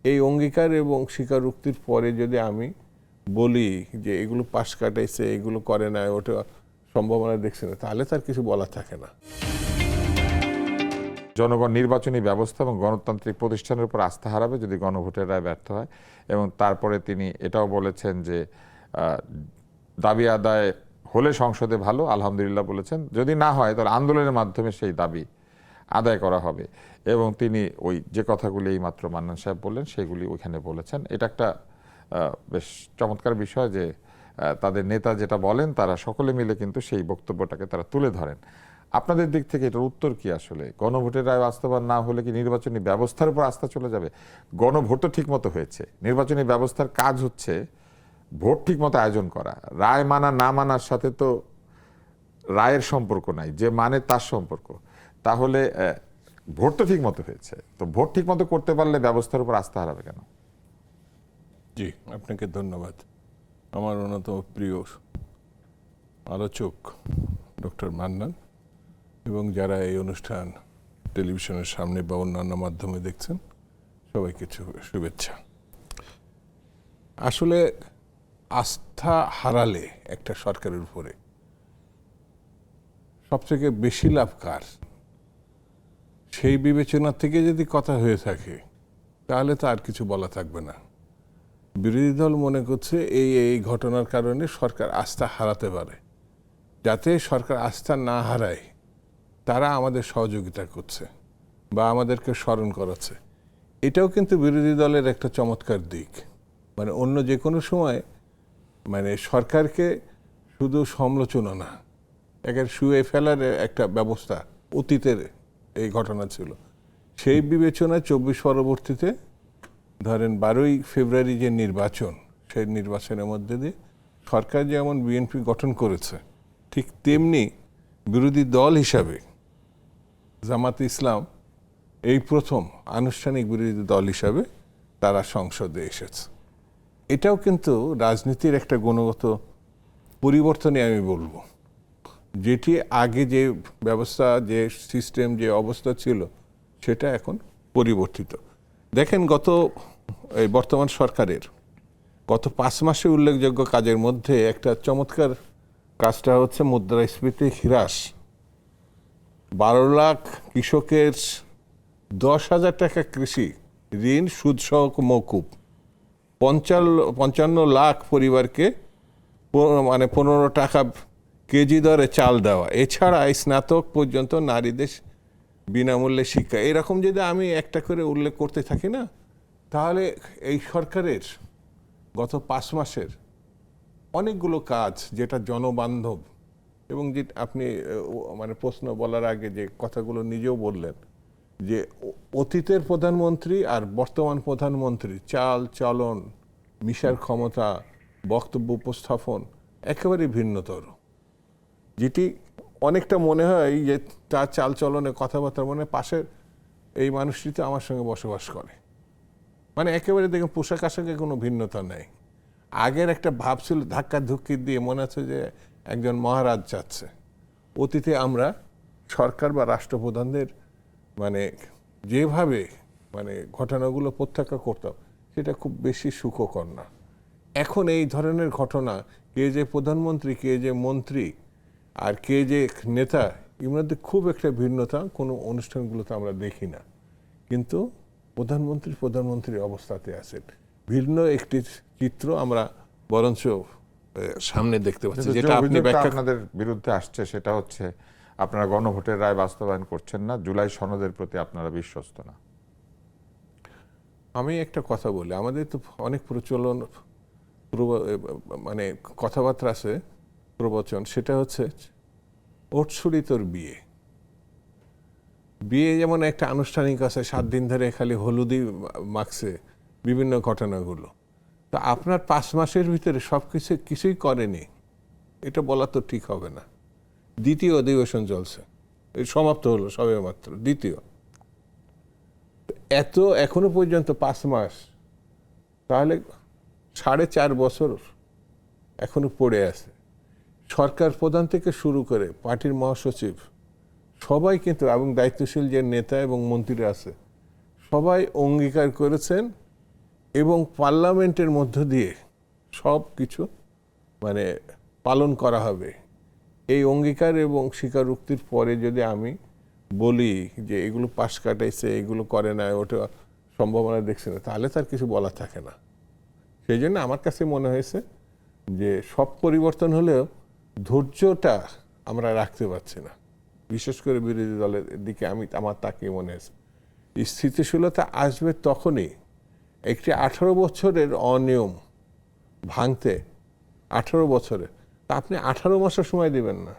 এই অঙ্গীকার এবং স্বীকারোক্তির পরে যদি আমি বলি যে এগুলো পাশ কাটাইছে, এগুলো করে না, ওটা সম্ভাবনা দেখছে না, তাহলে তার কিছু বলা থাকে না। জনগণ নির্বাচনী ব্যবস্থা এবং গণতান্ত্রিক প্রতিষ্ঠানের উপর আস্থা হারাবে যদি গণভোটের রায় ব্যর্থ হয়। এবং তারপরে তিনি এটাও বলেছেন যে দাবি আদায় হলে সংসদে ভালো, আলহামদুলিল্লাহ বলেছেন, যদি না হয় তাহলে আন্দোলনের মাধ্যমে সেই দাবি আদায় করা হবে। এবং তিনি ওই যে কথাগুলি এই মাত্র মান্নান সাহেব বললেন সেগুলি ওইখানে বলেছেন। এটা একটা বেশ চমৎকার বিষয় যে তাদের নেতা যেটা বলেন তারা সকলে মিলে কিন্তু সেই বক্তব্যটাকে তারা তুলে ধরেন। আপনাদের দিক থেকে এটার উত্তর কি? আসলে গণভোটের রায় বাস্তবায়ন না হলে কি নির্বাচনী ব্যবস্থার উপর আস্থা চলে যাবে? গণভোট তো ঠিক মতো হয়েছে, নির্বাচনী ব্যবস্থার কাজ হচ্ছে ভোট ঠিক মতো আয়োজন করা। রায় মানা না মানার সাথে তো রায়ের সম্পর্ক নাই, যে মানে তার সম্পর্ক। তাহলে ভোট তো ঠিক মতো হয়েছে, তো ভোট ঠিক মতো করতে পারলে ব্যবস্থার উপর আস্থা হারাবে কেন? জি, আপনাকে ধন্যবাদ। আমার অন্যতম প্রিয় আলোচক ডক্টর মান্নান এবং যারা এই অনুষ্ঠান টেলিভিশনের সামনে বা অন্যান্য মাধ্যমে দেখছেন, সবাইকে শুভেচ্ছা। আসলে আস্থা হারালে একটা সরকারের উপরে সবথেকে বেশি লাভ কার, সেই বিবেচনা থেকে যদি কথা হয়ে থাকে তাহলে তো আর কিছু বলা থাকবে না। বিরোধী দল মনে করছে এই ঘটনার কারণে সরকার আস্থা হারাতে পারে, যাতে সরকার আস্থা না হারায় তারা আমাদের সহযোগিতা করছে বা আমাদেরকে স্মরণ করাচ্ছে। এটাও কিন্তু বিরোধী দলের একটা চমৎকার দিক। মানে অন্য যে কোনো সময় মানে সরকারকে শুধু সমালোচনা না, একের শুয়ে ফেলার একটা ব্যবস্থা অতীতের এই ঘটনা ছিল। সেই বিবেচনায় 24 পরবর্তীতে ধরেন 12ই ফেব্রুয়ারি যে নির্বাচন, সেই নির্বাচনের মধ্যে দিয়ে সরকার যেমন বিএনপি গঠন করেছে, ঠিক তেমনি বিরোধী দল হিসাবে জামাত ইসলাম এই প্রথম আনুষ্ঠানিক বিরোধী দল হিসাবে তারা সংসদে এসেছে। এটাও কিন্তু রাজনীতির একটা গুণগত পরিবর্তনই আমি বলবো, যেটি আগে যে ব্যবস্থা, যে সিস্টেম, যে অবস্থা ছিল সেটা এখন পরিবর্তিত। দেখেন এই বর্তমান সরকারের গত 5 মাসে উল্লেখযোগ্য কাজের মধ্যে একটা চমৎকার কাজটা হচ্ছে মুদ্রাস্ফীতি হ্রাস। 12 লাখ কৃষকের 10,000 টাকা কৃষি ঋণ সুদসহ মওকুফ, 55 লাখ পরিবারকে মানে 15 টাকা কেজি দরে চাল দেওয়া, এছাড়া স্নাতক পর্যন্ত নারীদের বিনামূল্যে শিক্ষা। এরকম যদি আমি একটা করে উল্লেখ করতে থাকি না, তাহলে এই সরকারের গত 5 মাসের অনেকগুলো কাজ যেটা জনবান্ধব, এবং যে আপনি মানে প্রশ্ন বলার আগে যে কথাগুলো নিজেও বললেন যে অতীতের প্রধানমন্ত্রী আর বর্তমান প্রধানমন্ত্রী চাল চলন, মিশার ক্ষমতা, বক্তব্য উপস্থাপন একেবারে ভিন্নতর, যেটি অনেকটা মনে হয় যে তার চাল চলনে কথাবার্তা মানে পাশের এই মানুষটি তো আমার সঙ্গে বসবাস করে। মানে একেবারে দেখুন পোশাক আশাকে কোনো ভিন্নতা নেই। আগের একটা ভাব ছিল ধাক্কা ধুক্কি দিয়ে মনে হচ্ছে যে একজন মহারাজ যাচ্ছে। অতীতে আমরা সরকার বা রাষ্ট্রপ্রধানদের মানে যেভাবে মানে ঘটনাগুলো প্রত্যাখ্যান করতাম, সেটা খুব বেশি সুখকর না। এখন এই ধরনের ঘটনা, কে যে প্রধানমন্ত্রী, কে যে মন্ত্রী আর কে যে নেতা, এর মধ্যে খুব একটা ভিন্নতা কোনো অনুষ্ঠানগুলোতে আমরা দেখি না। কিন্তু প্রধানমন্ত্রী অবস্থাতে আছেন। ভিন্ন একটি চিত্র আমরা বরঞ্চ সামনে দেখতে পাচ্ছি, যেটা আপনি ব্যাখ্যা আপনাদের বিরুদ্ধে আসছে সেটা হচ্ছে আপনারা গণভোটের রায় বাস্তবায়ন করছেন না, জুলাই সনদের প্রতি আপনারা বিশ্বস্ত না। আমি একটা কথা বলি, আমাদের তো অনেক প্রচলন মানে কথাবার্তা আছে, প্রবচন, সেটা হচ্ছে ওটছুরি তোর বিয়ে। বিয়ে যেমন একটা আনুষ্ঠানিক আছে, 7 দিন ধরে খালি হলুদি মাখছে বিভিন্ন ঘটনাগুলো, তো আপনার 5 মাসের ভিতরে কিছুই করেনি, এটা বলা তো ঠিক হবে না। দ্বিতীয় অধিবেশন চলছে, এই সমাপ্ত হলো সবে মাত্র দ্বিতীয়, এখনো পর্যন্ত 5 মাস, তাহলে 4.5 বছর এখনো পড়ে আছে। সরকার প্রধান থেকে শুরু করে পার্টির মহাসচিব সবাই কিন্তু, এবং দায়িত্বশীল যে নেতা এবং মন্ত্রীরা আছে, সবাই অঙ্গীকার করেছেন এবং পার্লামেন্টের মধ্য দিয়ে সব কিছু মানে পালন করা হবে, এই অঙ্গীকার এবং স্বীকারোক্তির পরে যদি আমি বলি যে এগুলো পাশ কাটাইছে, এগুলো করে না, ওটা সম্ভাবনা দেখছে না, তাহলে তার কিছু বলা থাকে না। সেই জন্য আমার কাছে মনে হয়েছে যে সব পরিবর্তন হলেও ধৈর্যটা আমরা রাখতে পারছি না, বিশেষ করে বিরোধী দলের দিকে আমার তাকিয়ে মনে হয়েছে। স্থিতিশীলতা আসবে তখনই একটি 18 বছরের অনিয়ম ভাঙতে, 18 বছরে তা আপনি 18 মাসের সময় দিবেন না।